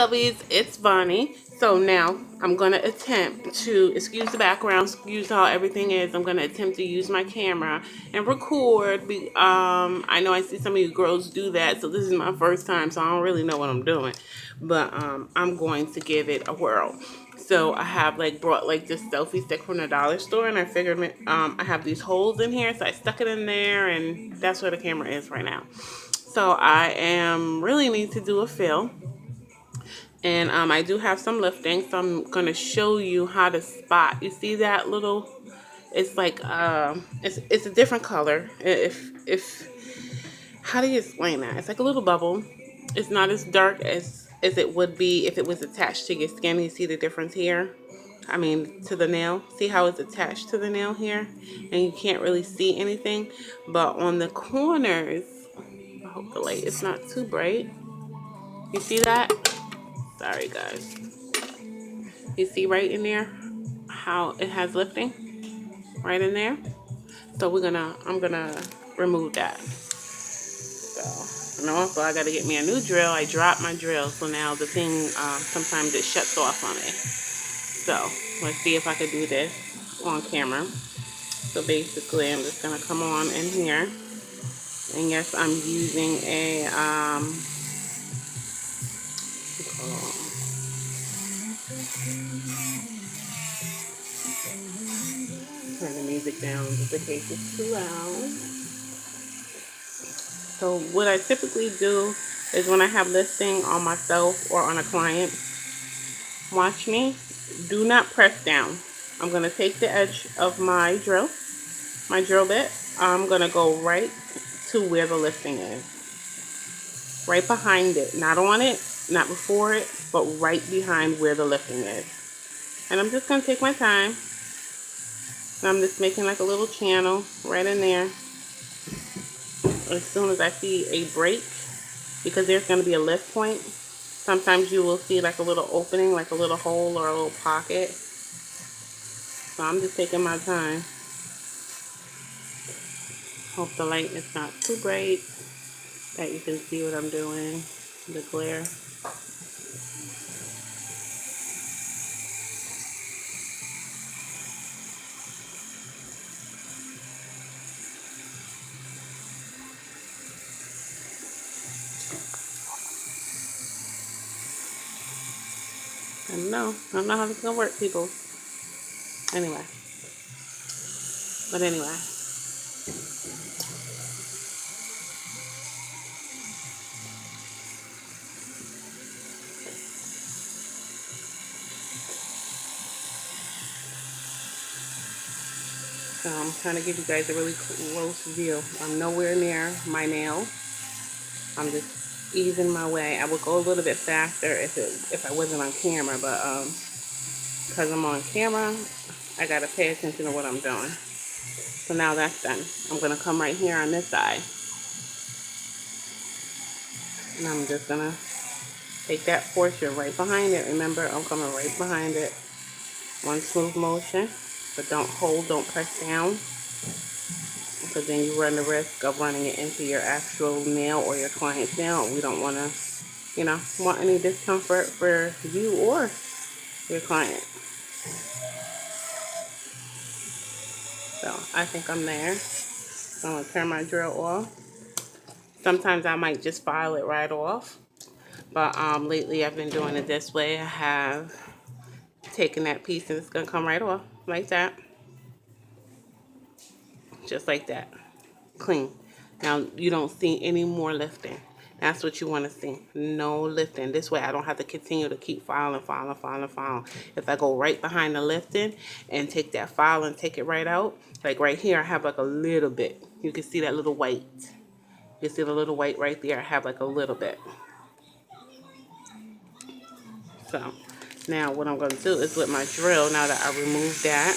Lovies, it's Bonnie. So now I'm going to attempt to, excuse the background, excuse how everything is. I'm going to attempt to use my camera and record. I know I see some of you girls do that, so this is my first time, so I don't really know what I'm doing. But I'm going to give it a whirl. So I have brought this selfie stick from the dollar store, and I figured I have these holes in here, so I stuck it in there, and that's where the camera is right now. So I am really need to do a fill. And I do have some lifting, so I'm going to show you how to spot. You see that little, it's it's a different color. How do you explain that? It's like a little bubble. It's not as dark as it would be if it was attached to your skin. You see the difference here? I mean, to the nail. See how it's attached to the nail here? And you can't really see anything. But on the corners, I hope the light is not too bright. You see that? Sorry, guys. You see right in there how it has lifting right in there. So I'm gonna remove that. So, and also I gotta get me a new drill. I dropped my drill, so now the thing sometimes it shuts off on me. So let's see if I could do this on camera. So basically, I'm just gonna come on in here, and yes, I'm using a turn the music down just in case it's too loud. So what I typically do is when I have listing on myself or on a client, watch me, do not press down. I'm going to take the edge of my drill bit. I'm going to go right to where the listing is. Right behind it. Not on it, not before it, but right behind where the lifting is. And I'm just going to take my time. And I'm just making like a little channel right in there. As soon as I see a break, because there's going to be a lift point, sometimes you will see like a little opening, like a little hole or a little pocket. So I'm just taking my time. Hope the light is not too bright, that you can see what I'm doing, the glare. I don't know how this is going to work, people. Anyway. But anyway. So I'm trying to give you guys a really close view. I'm nowhere near my nail. I'm just easing my way. I would go a little bit faster if I wasn't on camera, but because I'm on camera, I gotta pay attention to what I'm doing. So now that's done. I'm gonna come right here on this side, and I'm just gonna take that portion right behind it. Remember, I'm coming right behind it. One smooth motion, but don't hold, don't press down, because then you run the risk of running it into your actual nail or your client's nail. We don't want to, want any discomfort for you or your client. So I think I'm there. So I'm going to turn my drill off. Sometimes I might just file it right off. But lately I've been doing it this way. I have taken that piece and it's going to come right off like that. Just like that. Clean. Now you don't see any more lifting. That's what you want to see. No lifting. This way I don't have to continue to keep filing. If I go right behind the lifting and take that file and take it right out, like right here I have like a little bit. You can see that little white. You see the little white right there? I have like a little bit. So now what I'm going to do is with my drill, now that I removed that,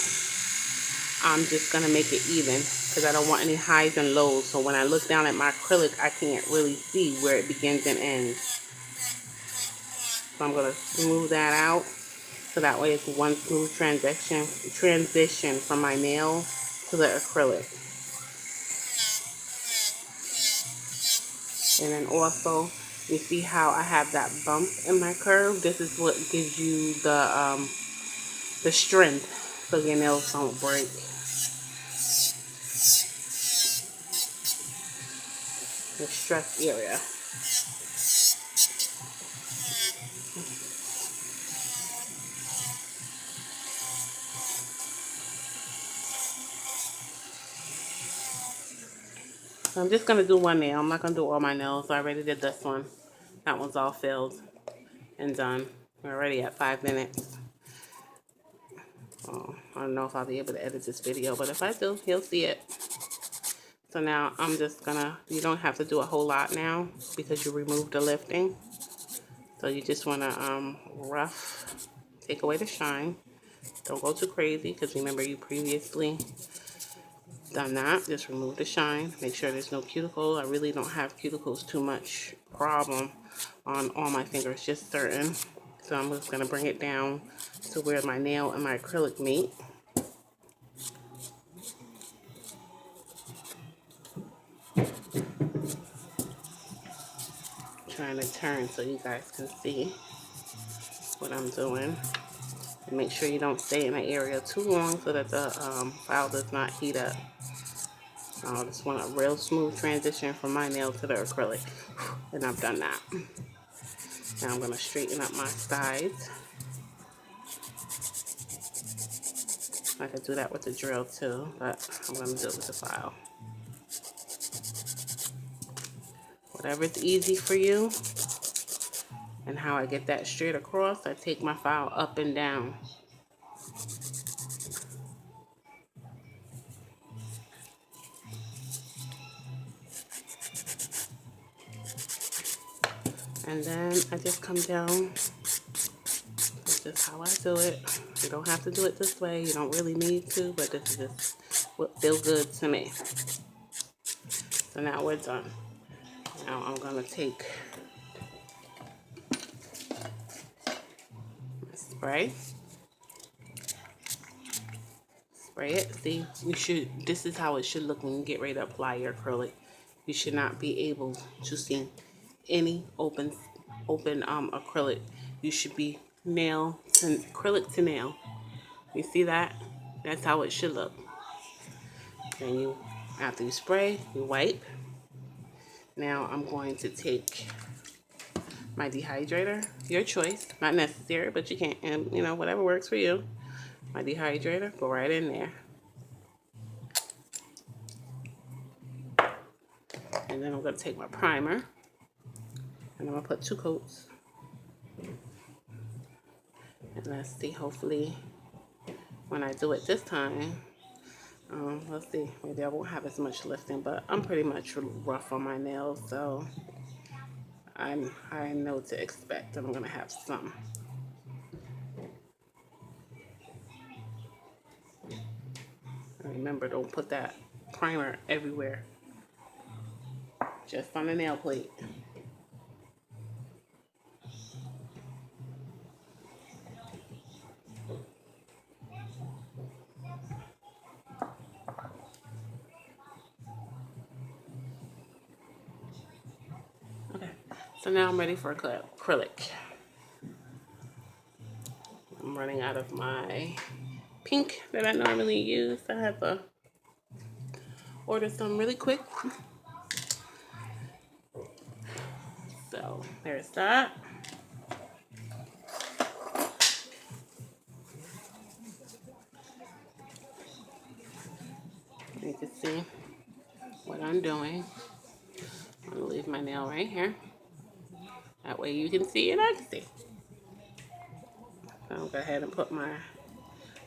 I'm just going to make it even because I don't want any highs and lows. So when I look down at my acrylic, I can't really see where it begins and ends. So I'm going to smooth that out so that way it's one smooth transition from my nail to the acrylic. And then also You see how I have that bump in my curve? This is what gives you the strength so your nails don't break. The stress area. So I'm just going to do one nail. I'm not going to do all my nails. I already did this one. That one's all filled and done. We're already at 5 minutes. Oh, I don't know if I'll be able to edit this video, but if I do, he'll see it. So now I'm just gonna, you don't have to do a whole lot now because you removed the lifting. So you just wanna rough, take away the shine. Don't go too crazy because remember you previously done that. Just remove the shine. Make sure there's no cuticle. I really don't have cuticles too much problem on all my fingers, just certain. So I'm just gonna bring it down to where my nail and my acrylic meet. Trying to turn so you guys can see what I'm doing. And make sure you don't stay in the area too long so that the file does not heat up. I just want a real smooth transition from my nail to the acrylic. And I've done that. Now I'm going to straighten up my sides. I could do that with the drill too, but I'm going to do it with the file. Whatever's easy for you. And how I get that straight across, I take my file up and down. And then I just come down. That's just how I do it. You don't have to do it this way. You don't really need to, but this is just what feels good to me. So now we're done. Now I'm going to take my spray. Spray it. See, you should, this is how it should look when you get ready to apply your acrylic. You should not be able to see any open acrylic. You should be nail to acrylic to nail. You see that? That's how it should look. Then you, after you spray, you wipe. Now I'm going to take my dehydrator, your choice, not necessary, but you can, and you know, whatever works for you. My dehydrator, go right in there. And then I'm going to take my primer, and I'm going to put 2 coats. And let's see, hopefully, when I do it this time, let's see, maybe I won't have as much lifting, but I'm pretty much rough on my nails, so I know what to expect. I'm going to have some. Remember, don't put that primer everywhere. Just on the nail plate. Okay, so now I'm ready for acrylic. I'm running out of my pink that I normally use. I have to order some really quick. So there's that. You can see what I'm doing. I'm gonna leave my nail right here. That way you can see and I can see. So I'll go ahead and put my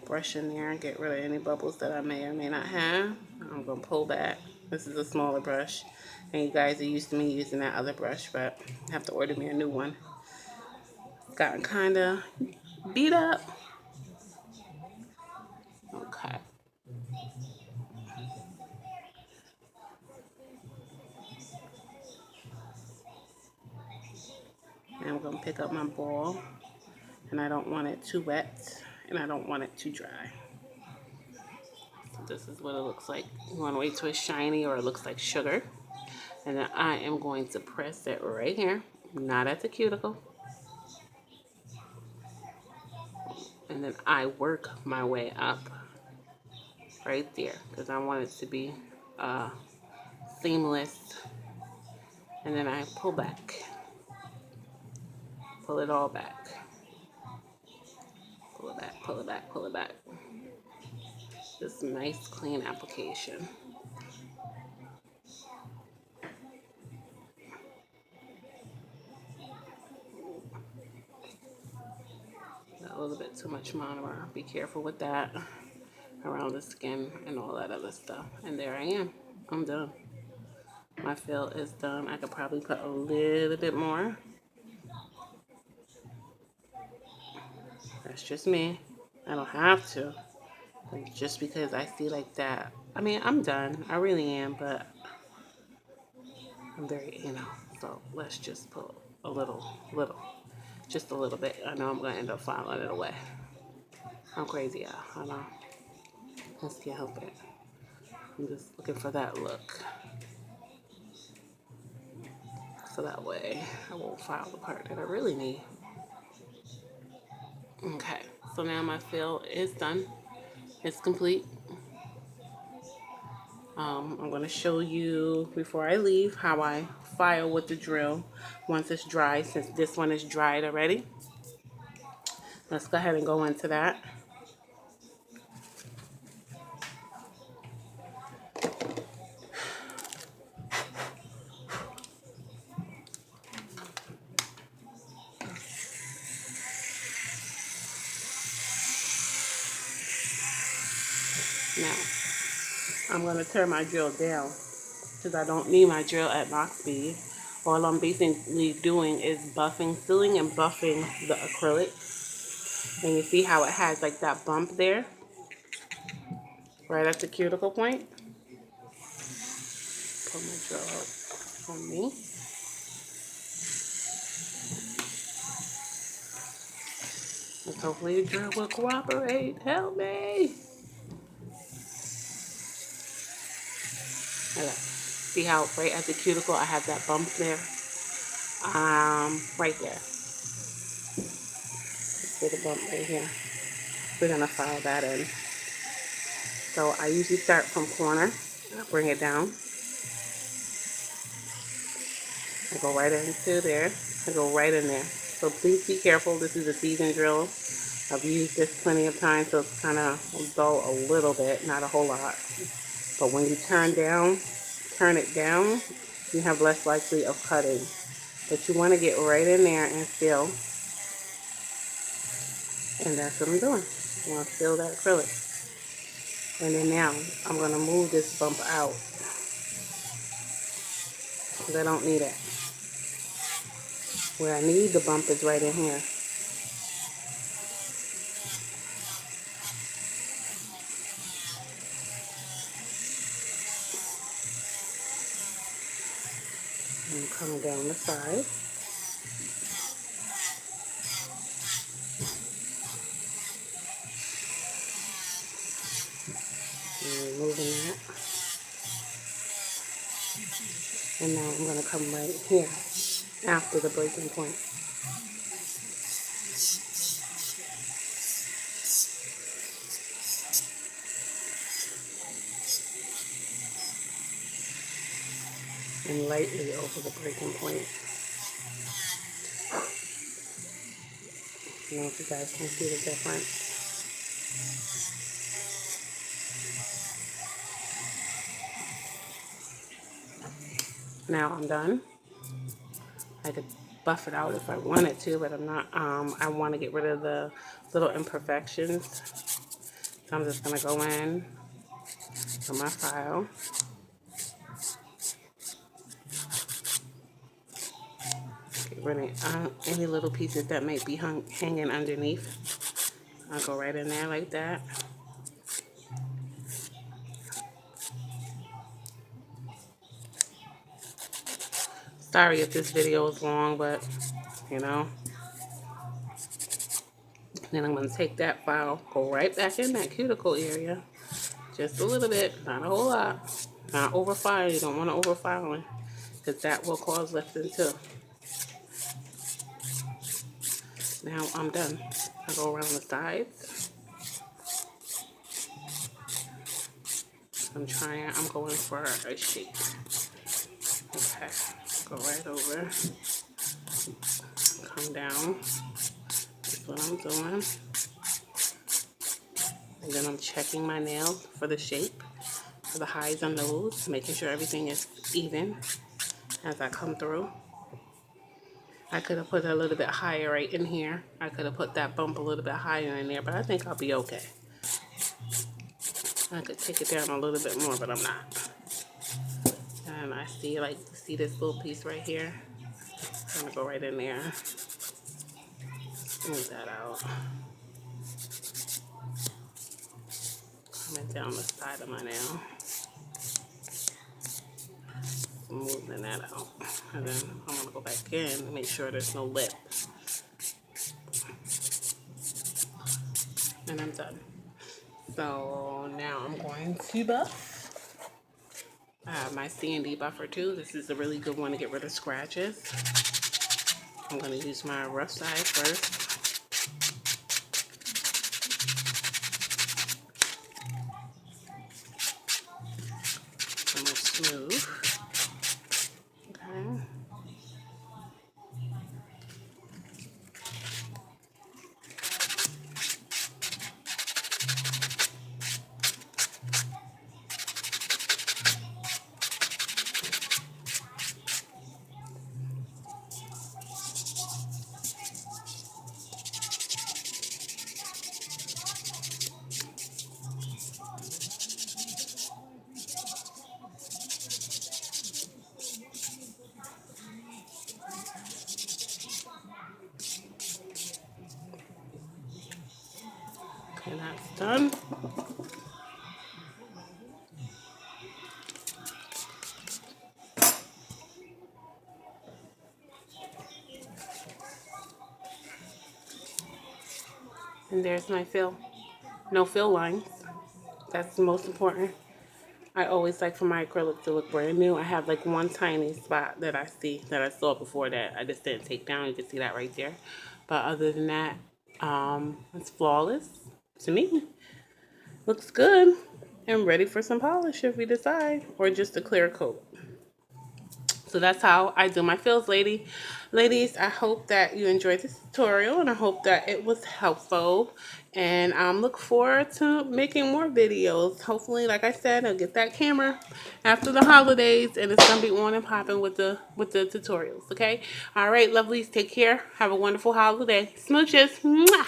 brush in there and get rid of any bubbles that I may or may not have. I'm gonna pull back. This is a smaller brush. And you guys are used to me using that other brush, but I have to order me a new one. It's gotten kinda beat up. Okay. Now I'm going to pick up my ball, and I don't want it too wet, and I don't want it too dry. So this is what it looks like. You want to wait till it's shiny or it looks like sugar. And then I am going to press it right here. not at the cuticle. And then I work my way up right there because I want it to be seamless. And then I pull back, pull it all back, pull it back, pull it back, pull it back. Just nice clean application. Got a little bit too much monomer. Be careful with that around the skin and all that other stuff. And there I am. I'm done. My fill is done. I could probably put a little bit more. That's just me. I don't have to. But just because I feel like that. I mean, I'm done. I really am, but I'm very, so let's just put a little, just a little bit. I know I'm going to end up filing it away. I'm crazy, y'all. I know. Just can't help it. I'm just looking for that look. So that way I won't file the part that I really need. Okay, so now my fill is done. It's complete. I'm going to show you before I leave how I file with the drill once it's dry, since this one is dried already. Let's go ahead and go into that. Now, I'm going to turn my drill down because I don't need my drill at max speed. All I'm basically doing is buffing, sealing and buffing the acrylic. And you see how it has like that bump there, right at the cuticle point. Pull my drill out on me. And hopefully the drill will cooperate. Help me! Okay. See how right at the cuticle I have that bump there? Right there. See the bump right here. We're gonna file that in. So I usually start from corner, bring it down. I go right into there. I go right in there. So please be careful. This is a seasoned drill. I've used this plenty of times, so it's kind of dull a little bit, not a whole lot. But when you turn it down, you have less likely of cutting. But you want to get right in there and fill. And that's what I'm doing. I'm going to fill that acrylic. And then now, I'm going to move this bump out because I don't need it. Where I need the bump is right in here. And come down the side. And removing that. And now I'm going to come right here after the breaking point. And lightly over the breaking point. I don't know if you guys can see the difference. Now I'm done. I could buff it out if I wanted to, but I'm not. I want to get rid of the little imperfections. So I'm just going to go in on my file. Get rid of any little pieces that may be hanging underneath. I'll go right in there like that. Sorry if this video is long, but Then I'm going to take that file, go right back in that cuticle area. Just a little bit, not a whole lot. Not overfiling. You don't want to overfiling because that will cause lifting too. Now I'm done. I go around the sides. I'm going for a shape. Okay, go right over, come down. That's what I'm doing. And then I'm checking my nails for the shape, for the highs and lows, making sure everything is even as I come through. I could have put a little bit higher right in here. I could have put that bump a little bit higher in there, but I think I'll be okay. I could take it down a little bit more, but I'm not. And I see this little piece right here? I'm gonna go right in there. Smooth that out. Coming down the side of my nail. Smoothing that out. And then I'm gonna go back in and make sure there's no lip. And I'm done. So now I'm going to buff. I have my C&D buffer too. This is a really good one to get rid of scratches. I'm going to use my rough side first. I'm going to smooth. Okay. Okay, that's done. And there's my fill. No fill lines. That's the most important. I always like for my acrylic to look brand new. I have like one tiny spot that I saw before that I just didn't take down. You can see that right there. But other than that, it's flawless to me. Looks good. And ready for some polish if we decide. Or just a clear coat. So that's how I do my fills, ladies. I hope that you enjoyed this tutorial and I hope that it was helpful. And look forward to making more videos. Hopefully, like I said, I'll get that camera after the holidays and it's gonna be on and popping with the tutorials. Okay. All right, lovelies. Take care. Have a wonderful holiday. Smooches. Mwah!